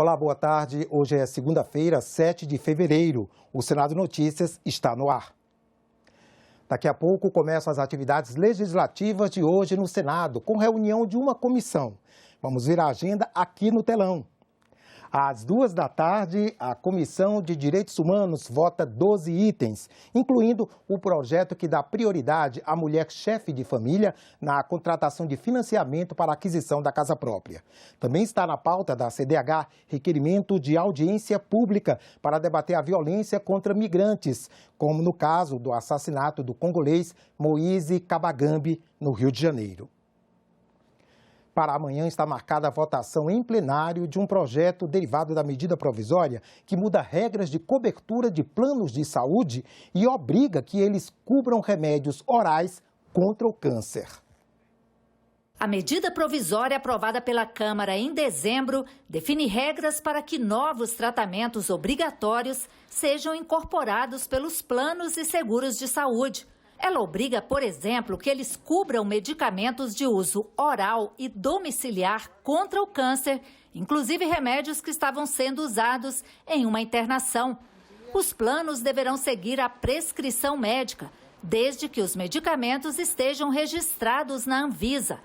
Olá, boa tarde. Hoje é segunda-feira, 7 de fevereiro. O Senado Notícias está no ar. Daqui a pouco começam as atividades legislativas de hoje no Senado, com reunião de uma comissão. Vamos ver a agenda aqui no telão. Às 2 da tarde, a Comissão de Direitos Humanos vota 12 itens, incluindo o projeto que dá prioridade à mulher chefe de família na contratação de financiamento para a aquisição da casa própria. Também está na pauta da CDH requerimento de audiência pública para debater a violência contra migrantes, como no caso do assassinato do congolês Moise Kabagambi, no Rio de Janeiro. Para amanhã está marcada a votação em plenário de um projeto derivado da medida provisória que muda regras de cobertura de planos de saúde e obriga que eles cubram remédios orais contra o câncer. A medida provisória aprovada pela Câmara em dezembro define regras para que novos tratamentos obrigatórios sejam incorporados pelos planos e seguros de saúde. Ela obriga, por exemplo, que eles cubram medicamentos de uso oral e domiciliar contra o câncer, inclusive remédios que estavam sendo usados em uma internação. Os planos deverão seguir a prescrição médica, desde que os medicamentos estejam registrados na Anvisa.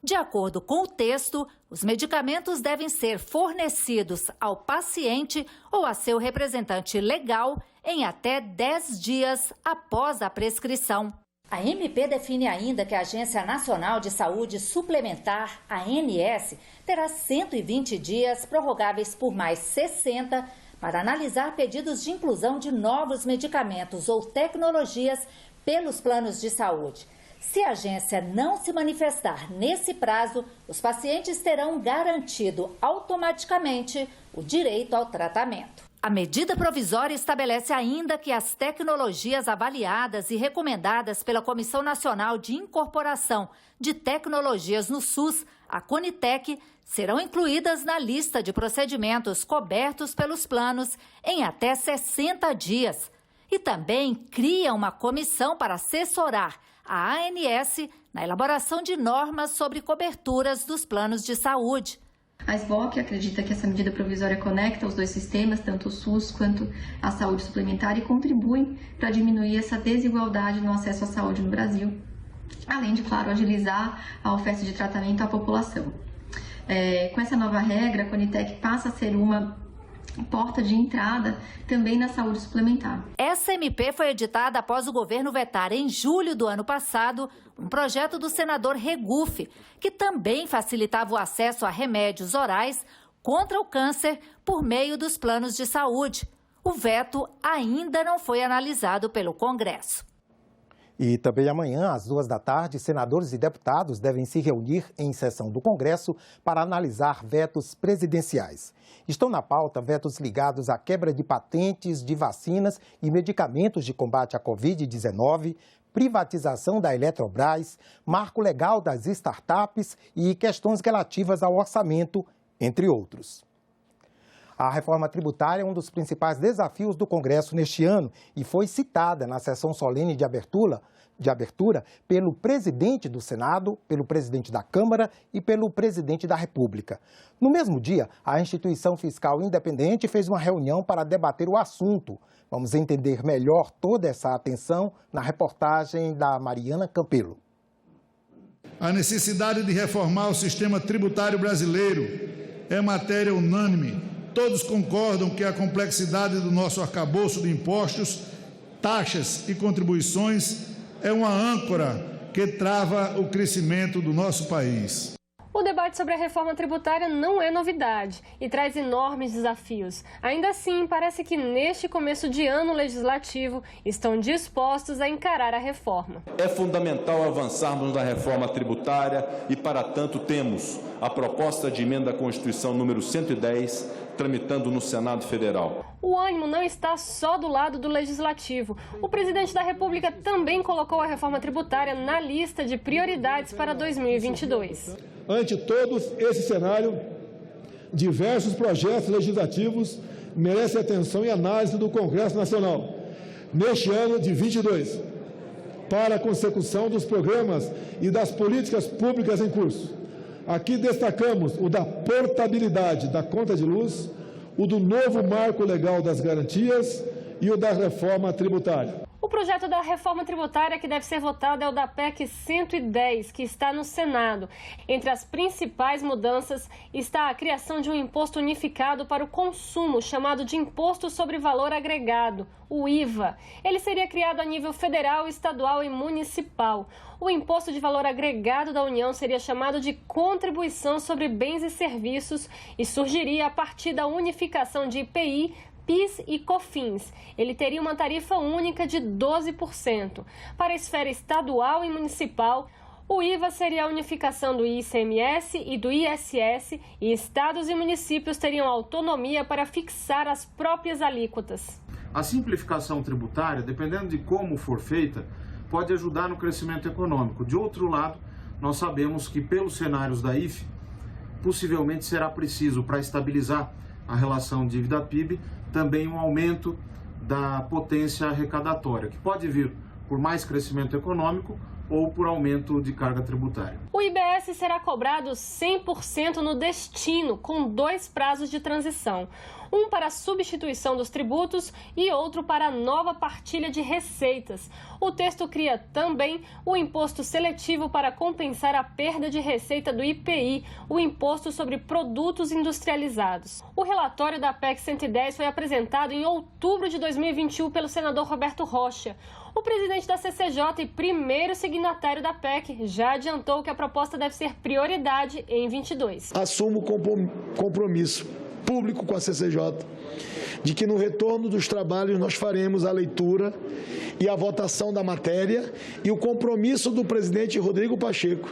De acordo com o texto, os medicamentos devem ser fornecidos ao paciente ou a seu representante legal em até 10 dias após a prescrição. A MP define ainda que a Agência Nacional de Saúde Suplementar, a ANS, terá 120 dias prorrogáveis por mais 60 para analisar pedidos de inclusão de novos medicamentos ou tecnologias pelos planos de saúde. Se a agência não se manifestar nesse prazo, os pacientes terão garantido automaticamente o direito ao tratamento. A medida provisória estabelece ainda que as tecnologias avaliadas e recomendadas pela Comissão Nacional de Incorporação de Tecnologias no SUS, a CONITEC, serão incluídas na lista de procedimentos cobertos pelos planos em até 60 dias. E também cria uma comissão para assessorar a ANS na elaboração de normas sobre coberturas dos planos de saúde. A SBOC acredita que essa medida provisória conecta os dois sistemas, tanto o SUS quanto a saúde suplementar, e contribui para diminuir essa desigualdade no acesso à saúde no Brasil, além de, claro, agilizar a oferta de tratamento à população. Com essa nova regra, a CONITEC passa a ser uma porta de entrada também na saúde suplementar. Essa MP foi editada após o governo vetar em julho do ano passado um projeto do senador Regufe, que também facilitava o acesso a remédios orais contra o câncer por meio dos planos de saúde. O veto ainda não foi analisado pelo Congresso. E também amanhã, às 2 da tarde, senadores e deputados devem se reunir em sessão do Congresso para analisar vetos presidenciais. Estão na pauta vetos ligados à quebra de patentes de vacinas e medicamentos de combate à Covid-19, privatização da Eletrobras, marco legal das startups e questões relativas ao orçamento, entre outros. A reforma tributária é um dos principais desafios do Congresso neste ano e foi citada na sessão solene de abertura pelo presidente do Senado, pelo presidente da Câmara e pelo presidente da República. No mesmo dia, a instituição fiscal independente fez uma reunião para debater o assunto. Vamos entender melhor toda essa atenção na reportagem da Mariana Campelo. A necessidade de reformar o sistema tributário brasileiro é matéria unânime. Todos concordam que a complexidade do nosso arcabouço de impostos, taxas e contribuições é uma âncora que trava o crescimento do nosso país. O debate sobre a reforma tributária não é novidade e traz enormes desafios. Ainda assim, parece que neste começo de ano legislativo estão dispostos a encarar a reforma. É fundamental avançarmos na reforma tributária e, para tanto, temos a proposta de emenda à Constituição número 110, tramitando no Senado Federal. O ânimo não está só do lado do Legislativo. O presidente da República também colocou a reforma tributária na lista de prioridades para 2022. Ante todo esse cenário, diversos projetos legislativos merecem atenção e análise do Congresso Nacional neste ano de 2022, para a consecução dos programas e das políticas públicas em curso. Aqui destacamos o da portabilidade da conta de luz, o do novo marco legal das garantias e o da reforma tributária. O projeto da reforma tributária que deve ser votado é o da PEC 110, que está no Senado. Entre as principais mudanças está a criação de um imposto unificado para o consumo, chamado de Imposto sobre Valor Agregado, o IVA. Ele seria criado a nível federal, estadual e municipal. O Imposto de Valor Agregado da União seria chamado de Contribuição sobre Bens e Serviços e surgiria a partir da unificação de IPI, PIS e COFINS. Ele teria uma tarifa única de 12%. Para a esfera estadual e municipal, o IVA seria a unificação do ICMS e do ISS e estados e municípios teriam autonomia para fixar as próprias alíquotas. A simplificação tributária, dependendo de como for feita, pode ajudar no crescimento econômico. De outro lado, nós sabemos que pelos cenários da IFE, possivelmente será preciso, para estabilizar a relação dívida-PIB, também um aumento da potência arrecadatória, que pode vir por mais crescimento econômico ou por aumento de carga tributária. O IBS será cobrado 100% no destino, com 2 prazos de transição. Um para a substituição dos tributos e outro para a nova partilha de receitas. O texto cria também o imposto seletivo para compensar a perda de receita do IPI, o Imposto sobre Produtos Industrializados. O relatório da PEC 110 foi apresentado em outubro de 2021 pelo senador Roberto Rocha. O presidente da CCJ e primeiro signatário da PEC já adiantou que a proposta deve ser prioridade em 22. Assumo compromisso público com a CCJ de que no retorno dos trabalhos nós faremos a leitura e a votação da matéria e o compromisso do presidente Rodrigo Pacheco.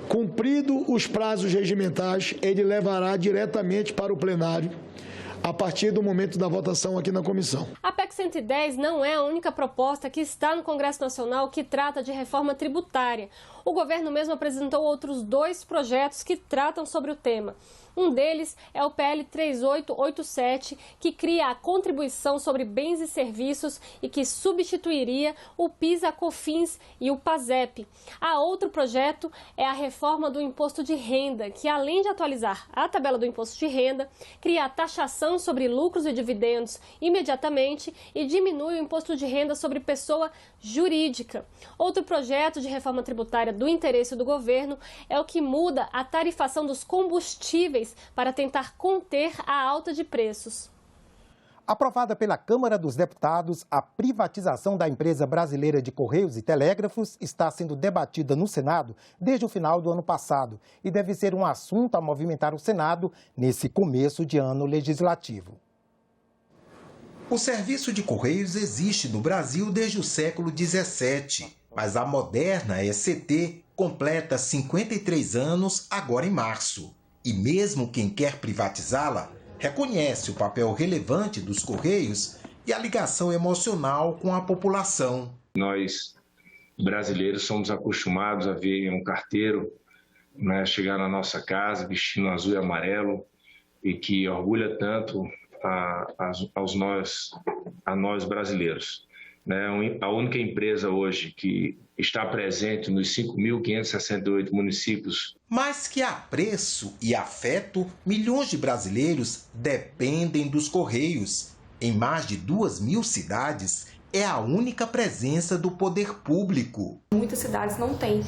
Cumprido os prazos regimentais, ele levará diretamente para o plenário a partir do momento da votação aqui na comissão. A PEC 110 não é a única proposta que está no Congresso Nacional que trata de reforma tributária. O governo mesmo apresentou outros 2 projetos que tratam sobre o tema. Um deles é o PL 3887, que cria a contribuição sobre bens e serviços e que substituiria o PIS, a COFINS e o PASEP. A outro projeto é a reforma do imposto de renda, que além de atualizar a tabela do imposto de renda, cria a taxação sobre lucros e dividendos imediatamente e diminui o imposto de renda sobre pessoa jurídica. Outro projeto de reforma tributária do interesse do governo é o que muda a tarifação dos combustíveis para tentar conter a alta de preços. Aprovada pela Câmara dos Deputados, a privatização da empresa brasileira de Correios e Telégrafos está sendo debatida no Senado desde o final do ano passado e deve ser um assunto a movimentar o Senado nesse começo de ano legislativo. O serviço de Correios existe no Brasil desde o século XVII, mas a moderna ECT completa 53 anos agora em março. E mesmo quem quer privatizá-la, reconhece o papel relevante dos Correios e a ligação emocional com a população. Nós, brasileiros, somos acostumados a ver um carteiro, né, chegar na nossa casa vestindo azul e amarelo e que orgulha tanto a nós brasileiros. A única empresa hoje que está presente nos 5.568 municípios. Mas que a preço e afeto, milhões de brasileiros dependem dos Correios. Em mais de 2.000 cidades, é a única presença do poder público. Muitas cidades não têm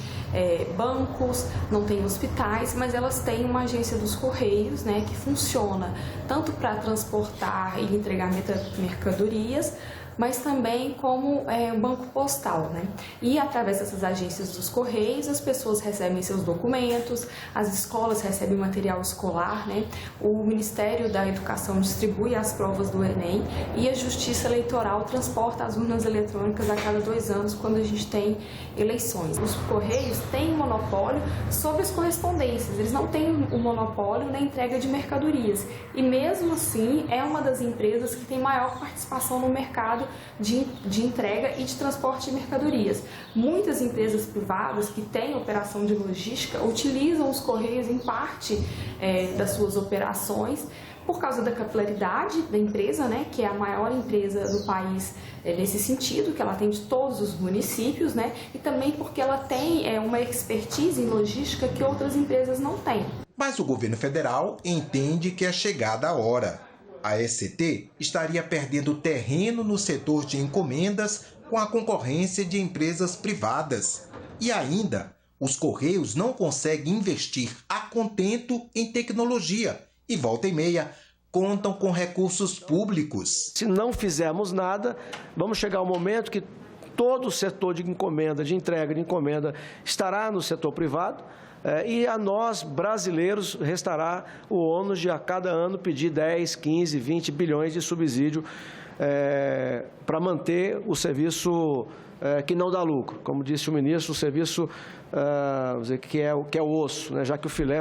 bancos, não têm hospitais, mas elas têm uma agência dos Correios, né, que funciona tanto para transportar e entregar mercadorias, mas também como um banco postal, né? E através dessas agências dos Correios, as pessoas recebem seus documentos, as escolas recebem material escolar, né? O Ministério da Educação distribui as provas do Enem e a Justiça Eleitoral transporta as urnas eletrônicas a cada 2 anos quando a gente tem eleições. Os Correios têm um monopólio sobre as correspondências, eles não têm um monopólio na entrega de mercadorias. E mesmo assim, é uma das empresas que tem maior participação no mercado mercado de entrega e de transporte de mercadorias. Muitas empresas privadas que têm operação de logística utilizam os Correios em parte das suas operações, por causa da capilaridade da empresa, né, que é a maior empresa do país nesse sentido, que ela atende todos os municípios, né, e também porque ela tem uma expertise em logística que outras empresas não têm. Mas o governo federal entende que é chegada a hora. A ECT estaria perdendo terreno no setor de encomendas com a concorrência de empresas privadas. E ainda, os Correios não conseguem investir a contento em tecnologia e, volta e meia, contam com recursos públicos. Se não fizermos nada, vamos chegar ao momento que todo o setor de encomenda, de entrega de encomenda, estará no setor privado e a nós, brasileiros, restará o ônus de a cada ano pedir 10, 15, 20 bilhões de subsídio para manter o serviço que não dá lucro. Como disse o ministro, o serviço que é o osso, né, já que o filé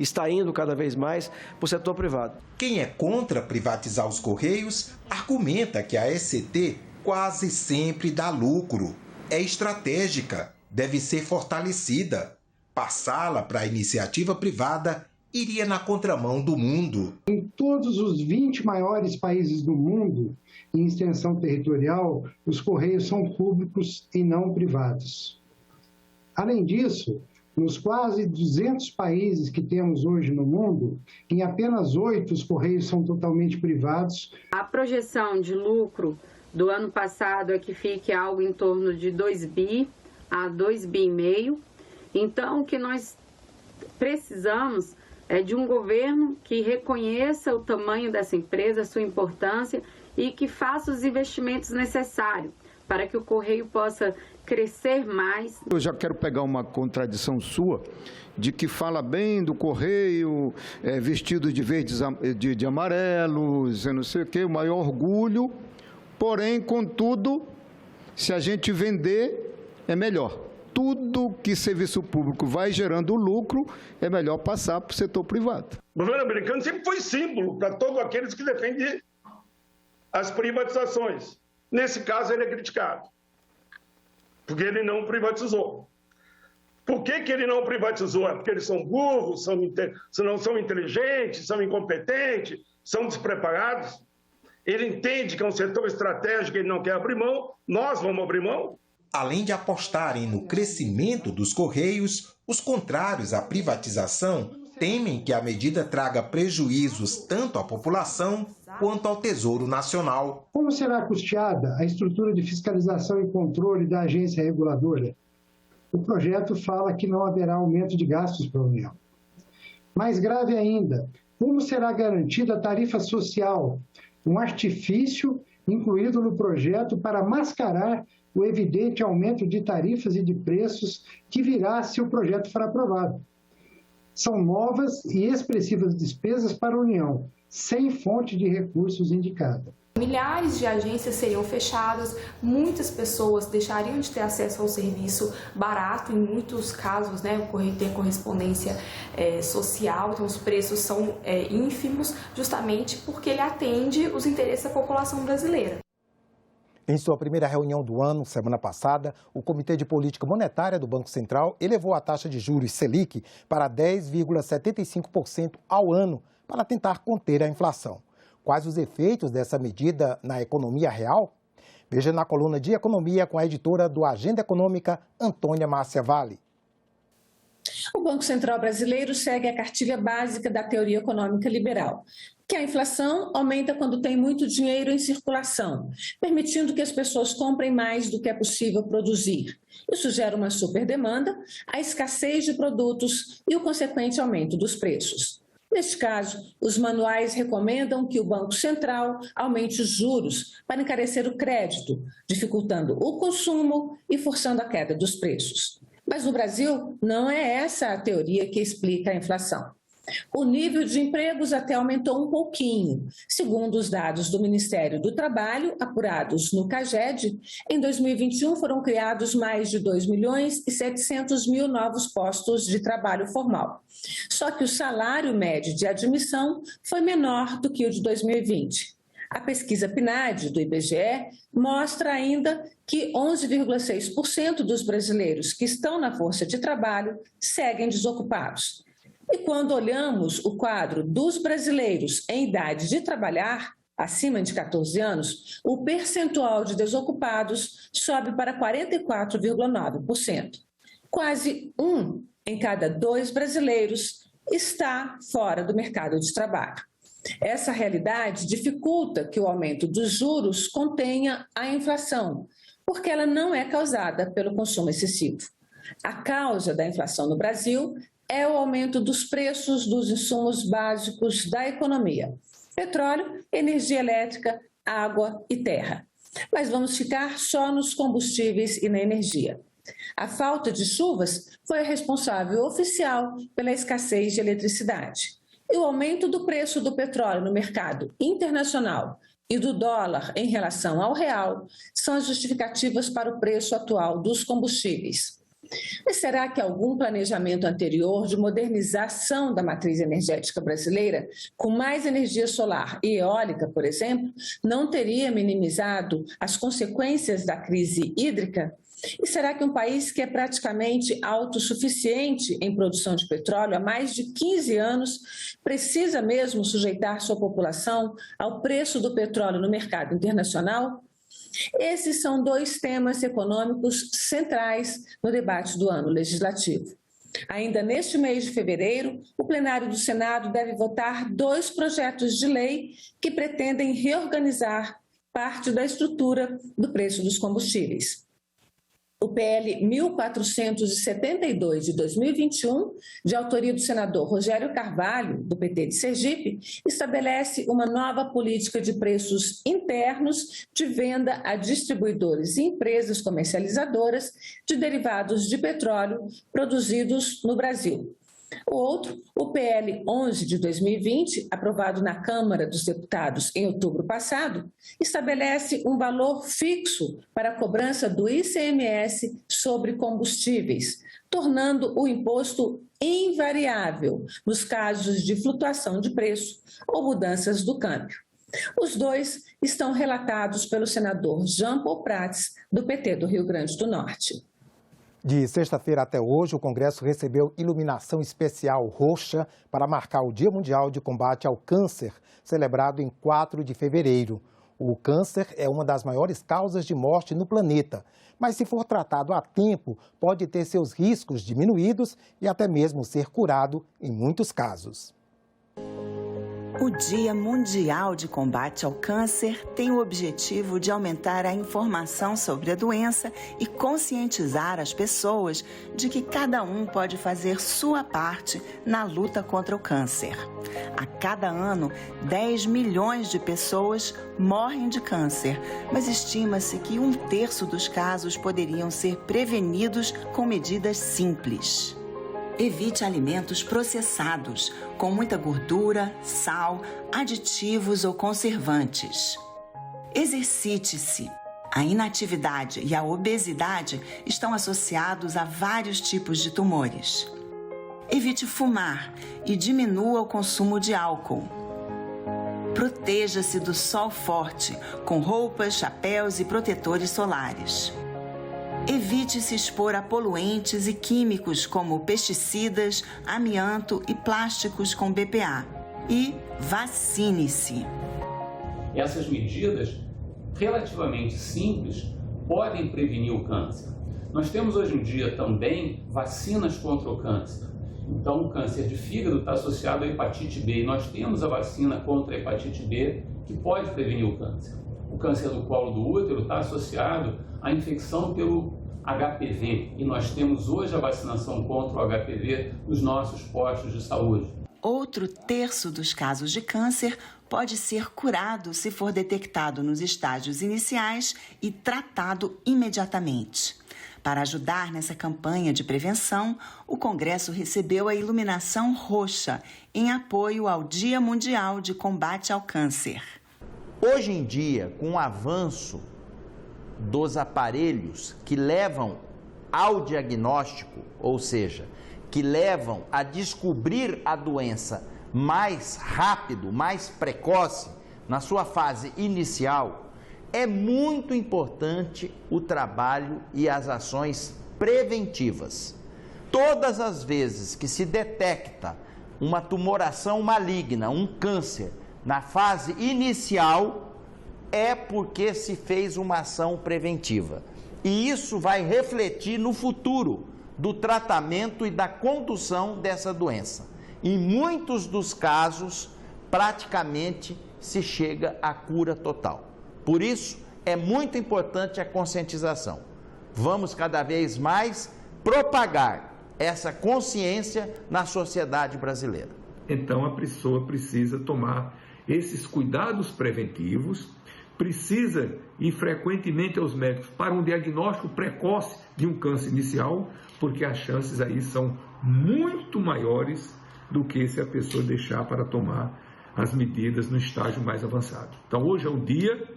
está indo cada vez mais para o setor privado. Quem é contra privatizar os Correios argumenta que a ECT quase sempre dá lucro. É estratégica, deve ser fortalecida. Passá-la para a iniciativa privada iria na contramão do mundo. Em todos os 20 maiores países do mundo, em extensão territorial, os Correios são públicos e não privados. Além disso, nos quase 200 países que temos hoje no mundo, em apenas 8 os Correios são totalmente privados. A projeção de lucro do ano passado é que fique algo em torno de 2 bi a 2,5 bi. Então, o que nós precisamos é de um governo que reconheça o tamanho dessa empresa, a sua importância e que faça os investimentos necessários para que o Correio possa crescer mais. Eu já quero pegar uma contradição sua, de que fala bem do Correio, vestido de verdes, de amarelos, não sei o quê, o maior orgulho, porém, contudo, se a gente vender, é melhor. Tudo que serviço público vai gerando lucro, é melhor passar para o setor privado. O governo americano sempre foi símbolo para todos aqueles que defendem as privatizações. Nesse caso, ele é criticado, porque ele não privatizou. Por que ele não privatizou? É porque eles são burros, não são inteligentes, são incompetentes, são despreparados. Ele entende que é um setor estratégico, ele não quer abrir mão, nós vamos abrir mão. Além de apostarem no crescimento dos Correios, os contrários à privatização temem que a medida traga prejuízos tanto à população quanto ao Tesouro Nacional. Como será custeada a estrutura de fiscalização e controle da agência reguladora? O projeto fala que não haverá aumento de gastos para a União. Mais grave ainda, como será garantida a tarifa social, um artifício incluído no projeto para mascarar o evidente aumento de tarifas e de preços que virá se o projeto for aprovado. São novas e expressivas despesas para a União, sem fonte de recursos indicada. Milhares de agências seriam fechadas, muitas pessoas deixariam de ter acesso ao serviço barato, em muitos casos, né, o Correio tem correspondência social, então os preços são ínfimos, justamente porque ele atende os interesses da população brasileira. Em sua primeira reunião do ano, semana passada, o Comitê de Política Monetária do Banco Central elevou a taxa de juros Selic para 10,75% ao ano, para tentar conter a inflação. Quais os efeitos dessa medida na economia real? Veja na coluna de Economia com a editora do Agenda Econômica, Antônia Márcia Vale. O Banco Central brasileiro segue a cartilha básica da teoria econômica liberal, que a inflação aumenta quando tem muito dinheiro em circulação, permitindo que as pessoas comprem mais do que é possível produzir. Isso gera uma superdemanda, a escassez de produtos e o consequente aumento dos preços. Neste caso, os manuais recomendam que o Banco Central aumente os juros para encarecer o crédito, dificultando o consumo e forçando a queda dos preços. Mas no Brasil, não é essa a teoria que explica a inflação. O nível de empregos até aumentou um pouquinho. Segundo os dados do Ministério do Trabalho, apurados no CAGED, em 2021 foram criados mais de 2.700.000 novos postos de trabalho formal. Só que o salário médio de admissão foi menor do que o de 2020. A pesquisa PNAD do IBGE mostra ainda que 11,6% dos brasileiros que estão na força de trabalho seguem desocupados. E quando olhamos o quadro dos brasileiros em idade de trabalhar, acima de 14 anos, o percentual de desocupados sobe para 44,9%. Quase 1 em cada 2 brasileiros está fora do mercado de trabalho. Essa realidade dificulta que o aumento dos juros contenha a inflação, porque ela não é causada pelo consumo excessivo. A causa da inflação no Brasil é o aumento dos preços dos insumos básicos da economia: petróleo, energia elétrica, água e terra. Mas vamos ficar só nos combustíveis e na energia. A falta de chuvas foi a responsável oficial pela escassez de eletricidade. E o aumento do preço do petróleo no mercado internacional e do dólar em relação ao real são as justificativas para o preço atual dos combustíveis. Mas será que algum planejamento anterior de modernização da matriz energética brasileira, com mais energia solar e eólica, por exemplo, não teria minimizado as consequências da crise hídrica? E será que um país que é praticamente autossuficiente em produção de petróleo há mais de 15 anos precisa mesmo sujeitar sua população ao preço do petróleo no mercado internacional? Esses são 2 temas econômicos centrais no debate do ano legislativo. Ainda neste mês de fevereiro, o plenário do Senado deve votar 2 projetos de lei que pretendem reorganizar parte da estrutura do preço dos combustíveis. O PL 1472 de 2021, de autoria do senador Rogério Carvalho, do PT de Sergipe, estabelece uma nova política de preços internos de venda a distribuidores e empresas comercializadoras de derivados de petróleo produzidos no Brasil. O outro, o PL 11 de 2020, aprovado na Câmara dos Deputados em outubro passado, estabelece um valor fixo para a cobrança do ICMS sobre combustíveis, tornando o imposto invariável nos casos de flutuação de preço ou mudanças do câmbio. Os 2 estão relatados pelo senador Jean Paul Prats, do PT do Rio Grande do Norte. De sexta-feira até hoje, o Congresso recebeu iluminação especial roxa para marcar o Dia Mundial de Combate ao Câncer, celebrado em 4 de fevereiro. O câncer é uma das maiores causas de morte no planeta, mas se for tratado a tempo, pode ter seus riscos diminuídos e até mesmo ser curado em muitos casos. O Dia Mundial de Combate ao Câncer tem o objetivo de aumentar a informação sobre a doença e conscientizar as pessoas de que cada um pode fazer sua parte na luta contra o câncer. A cada ano, 10 milhões de pessoas morrem de câncer, mas estima-se que 1/3 dos casos poderiam ser prevenidos com medidas simples. Evite alimentos processados, com muita gordura, sal, aditivos ou conservantes. Exercite-se. A inatividade e a obesidade estão associados a vários tipos de tumores. Evite fumar e diminua o consumo de álcool. Proteja-se do sol forte, com roupas, chapéus e protetores solares. Evite se expor a poluentes e químicos como pesticidas, amianto e plásticos com BPA. E vacine-se. Essas medidas, relativamente simples, podem prevenir o câncer. Nós temos hoje em dia também vacinas contra o câncer. Então, o câncer de fígado está associado à hepatite B e nós temos a vacina contra a hepatite B que pode prevenir o câncer. O câncer do colo do útero está associado à infecção pelo HPV e nós temos hoje a vacinação contra o HPV nos nossos postos de saúde. Outro 1/3 dos casos de câncer pode ser curado se for detectado nos estágios iniciais e tratado imediatamente. Para ajudar nessa campanha de prevenção, o Congresso recebeu a iluminação roxa em apoio ao Dia Mundial de Combate ao Câncer. Hoje em dia, com o avanço dos aparelhos que levam ao diagnóstico, ou seja, que levam a descobrir a doença mais rápido, mais precoce, na sua fase inicial, é muito importante o trabalho e as ações preventivas. Todas as vezes que se detecta uma tumoração maligna, um câncer, na fase inicial, é porque se fez uma ação preventiva. E isso vai refletir no futuro do tratamento e da condução dessa doença. Em muitos dos casos, praticamente se chega à cura total. Por isso, é muito importante a conscientização. Vamos cada vez mais propagar essa consciência na sociedade brasileira. Então, a pessoa precisa tomar esses cuidados preventivos, precisa ir frequentemente aos médicos para um diagnóstico precoce de um câncer inicial, porque as chances aí são muito maiores do que se a pessoa deixar para tomar as medidas no estágio mais avançado. Então, hoje é um dia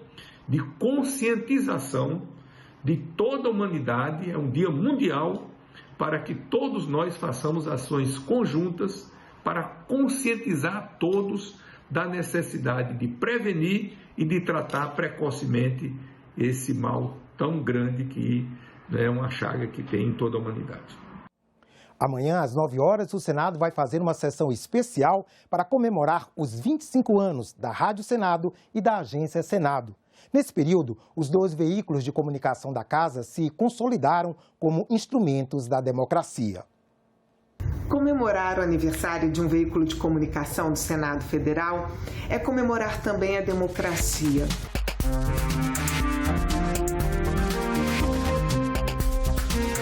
de conscientização de toda a humanidade, é um dia mundial para que todos nós façamos ações conjuntas para conscientizar todos da necessidade de prevenir e de tratar precocemente esse mal tão grande que é uma chaga que tem em toda a humanidade. Amanhã, às 9 horas, o Senado vai fazer uma sessão especial para comemorar os 25 anos da Rádio Senado e da Agência Senado. Nesse período, os 2 veículos de comunicação da Casa se consolidaram como instrumentos da democracia. Comemorar o aniversário de um veículo de comunicação do Senado Federal é comemorar também a democracia.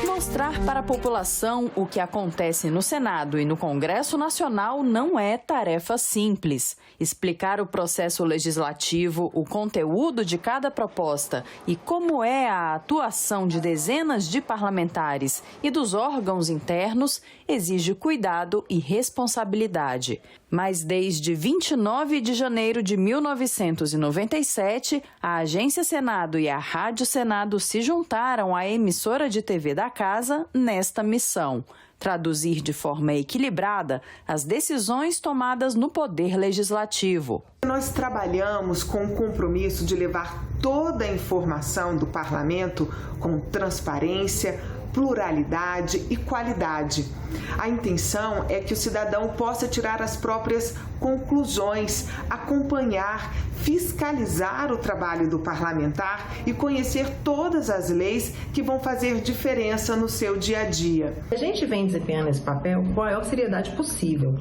Mostrar para a população o que acontece no Senado e no Congresso Nacional não é tarefa simples. Explicar o processo legislativo, o conteúdo de cada proposta e como é a atuação de dezenas de parlamentares e dos órgãos internos exige cuidado e responsabilidade. Mas desde 29 de janeiro de 1997, a Agência Senado e a Rádio Senado se juntaram à emissora de TV da Casa nesta missão: traduzir de forma equilibrada as decisões tomadas no Poder Legislativo. Nós trabalhamos com o compromisso de levar toda a informação do Parlamento com transparência, pluralidade e qualidade. A intenção é que o cidadão possa tirar as próprias conclusões, acompanhar, fiscalizar o trabalho do parlamentar e conhecer todas as leis que vão fazer diferença no seu dia a dia. A gente vem desempenhando esse papel com a maior seriedade possível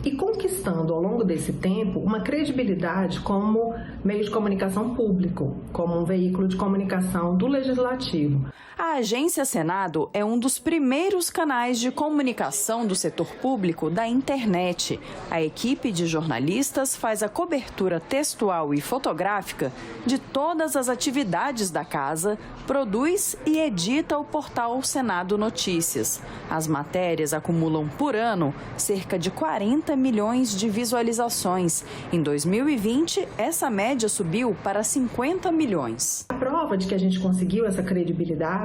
e conquistando ao longo desse tempo uma credibilidade como meio de comunicação público, como um veículo de comunicação do Legislativo. A Agência Senado é um dos primeiros canais de comunicação do setor público da internet. A equipe de jornalistas faz a cobertura textual e fotográfica de todas as atividades da casa, produz e edita o portal Senado Notícias. As matérias acumulam por ano cerca de 40 milhões de visualizações. Em 2020, essa média subiu para 50 milhões. A prova de que a gente conseguiu essa credibilidade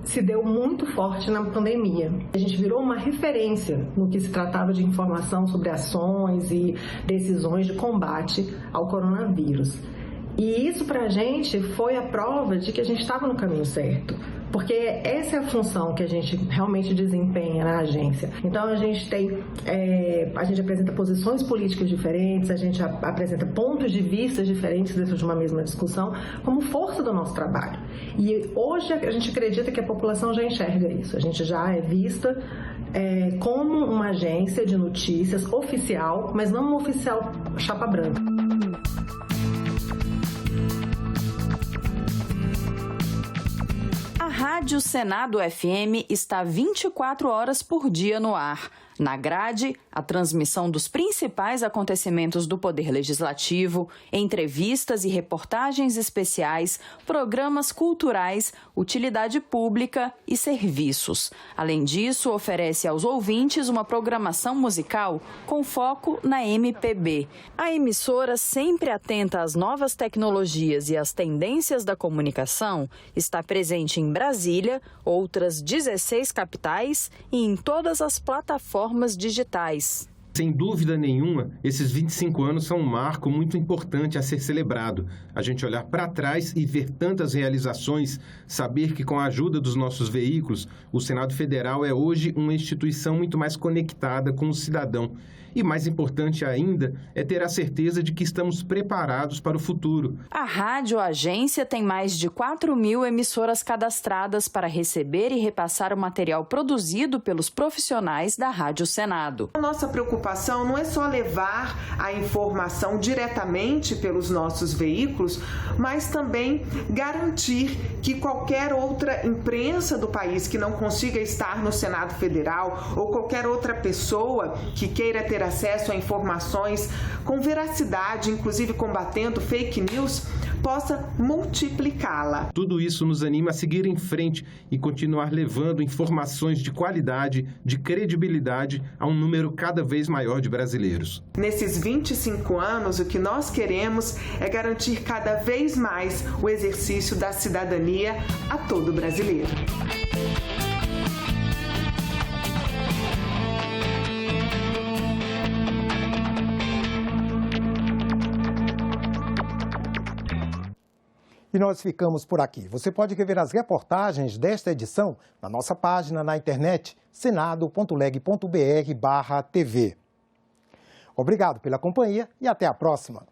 se deu muito forte na pandemia. A gente virou uma referência no que se tratava de informação sobre ações e decisões de combate ao coronavírus. E isso, para a gente, foi a prova de que a gente estava no caminho certo. Porque essa é a função que a gente realmente desempenha na agência. Então, a gente apresenta posições políticas diferentes, a gente apresenta pontos de vista diferentes dentro de uma mesma discussão, como força do nosso trabalho. E hoje a gente acredita que a população já enxerga isso. A gente já é vista como uma agência de notícias oficial, mas não uma oficial chapa branca. A Rádio Senado FM está 24 horas por dia no ar. Na grade, a transmissão dos principais acontecimentos do Poder Legislativo, entrevistas e reportagens especiais, programas culturais, utilidade pública e serviços. Além disso, oferece aos ouvintes uma programação musical com foco na MPB. A emissora, sempre atenta às novas tecnologias e às tendências da comunicação, está presente em Brasília, outras 16 capitais e em todas as plataformas digitais. Sem dúvida nenhuma, esses 25 anos são um marco muito importante a ser celebrado. A gente olhar para trás e ver tantas realizações, saber que com a ajuda dos nossos veículos, o Senado Federal é hoje uma instituição muito mais conectada com o cidadão. E mais importante ainda é ter a certeza de que estamos preparados para o futuro. A Rádio Agência tem mais de 4.000 emissoras cadastradas para receber e repassar o material produzido pelos profissionais da Rádio Senado. A nossa preocupação não é só levar a informação diretamente pelos nossos veículos, mas também garantir que qualquer outra imprensa do país que não consiga estar no Senado Federal ou qualquer outra pessoa que queira ter acesso a informações com veracidade, inclusive combatendo fake news, possa multiplicá-la. Tudo isso nos anima a seguir em frente e continuar levando informações de qualidade, de credibilidade a um número cada vez maior de brasileiros. Nesses 25 anos, o que nós queremos é garantir cada vez mais o exercício da cidadania a todo brasileiro. E nós ficamos por aqui. Você pode rever as reportagens desta edição na nossa página na internet senado.leg.br/tv. Obrigado pela companhia e até a próxima.